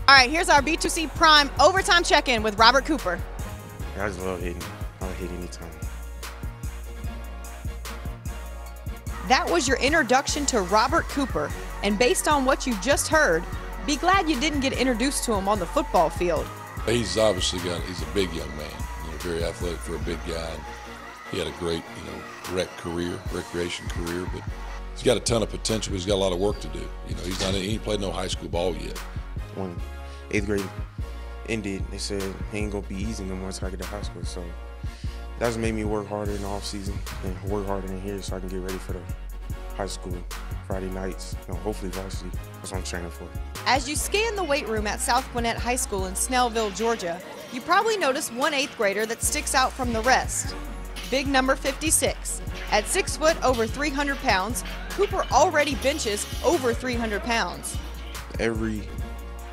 All right, here's our B2C Prime overtime check-in with Robert Cooper. I just love hitting. I hit anytime. That was your introduction to Robert Cooper, and based on what you just heard, be glad you didn't get introduced to him on the football field. He's obviously he's a big young man, very athletic for a big guy. He had a great, recreation career, but he's got a ton of potential. He's got a lot of work to do. He ain't played no high school ball yet. When 8th grade ended, they said he ain't gonna be easy no more until I get to high school. So that's made me work harder in the off season and work harder in here so I can get ready for the high school Friday nights. Hopefully varsity. That's what I'm training for. As you scan the weight room at South Gwinnett High School in Snellville, Georgia, you probably notice one 8th grader that sticks out from the rest. Big number 56. At 6 foot, over 300 pounds, Cooper already benches over 300 pounds. Every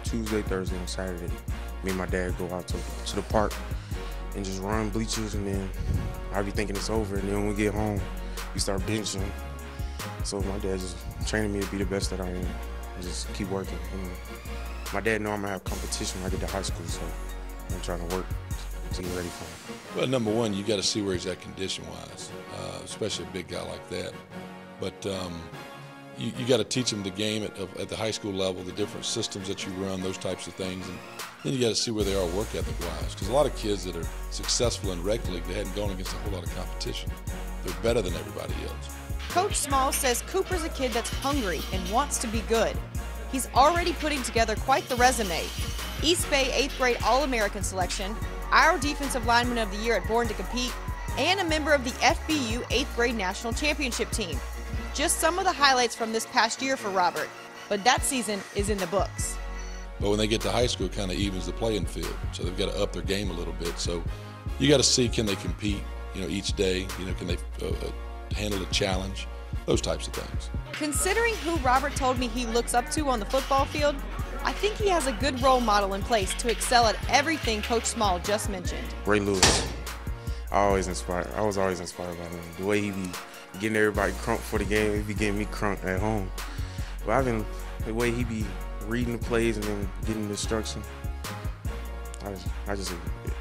Tuesday, Thursday, and Saturday, me and my dad go out to the park and just run bleachers, and then I be thinking it's over, and then when we get home, we start benching. So my dad just training me to be the best that I am, and just keep working. And my dad know I'm gonna have competition when I get to high school, so I'm trying to work to get ready for him. Well, number one, you got to see where he's at condition-wise, especially a big guy like that. But you got to teach him the game at the high school level, the different systems that you run, those types of things, and then you got to see where they are work ethic-wise. Because a lot of kids that are successful in rec league, they hadn't gone against a whole lot of competition. They're better than everybody else. Coach Small says Cooper's a kid that's hungry and wants to be good. He's already putting together quite the resume. East Bay 8th grade All-American selection, our Defensive Lineman of the Year at Born to Compete, and a member of the FBU 8th grade National Championship team. Just some of the highlights from this past year for Robert, but that season is in the books. But when they get to high school, it kind of evens the playing field, so they've got to up their game a little bit. So you got to see, can they compete, each day, can they handle a challenge, those types of things. Considering who Robert told me he looks up to on the football field, I think he has a good role model in place to excel at everything Coach Small just mentioned. Ray Lewis, I was always inspired by him. The way he be getting everybody crunk for the game, he be getting me crunk at home. But the way he be reading the plays and then getting the instruction, I just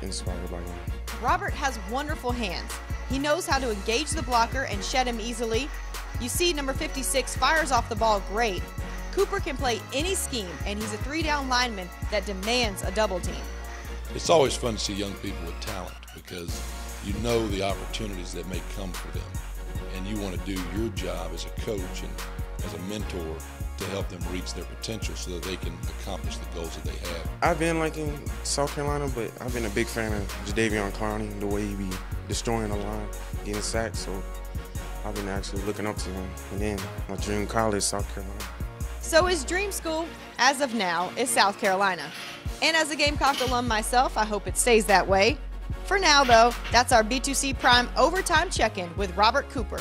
inspired by him. Robert has wonderful hands. He knows how to engage the blocker and shed him easily. You see, number 56 fires off the ball great. Cooper can play any scheme, and he's a 3-down lineman that demands a double team. It's always fun to see young people with talent because you know the opportunities that may come for them. And you want to do your job as a coach and as a mentor to help them reach their potential so that they can accomplish the goals that they have. I've been in South Carolina, but I've been a big fan of Jadeveon Clowney, the way he be destroying the line, getting sacked. So I've been actually looking up to him. And then my dream college, South Carolina. So his dream school, as of now, is South Carolina. And as a Gamecock alum myself, I hope it stays that way. For now, though, that's our B2C Prime overtime check-in with Robert Cooper.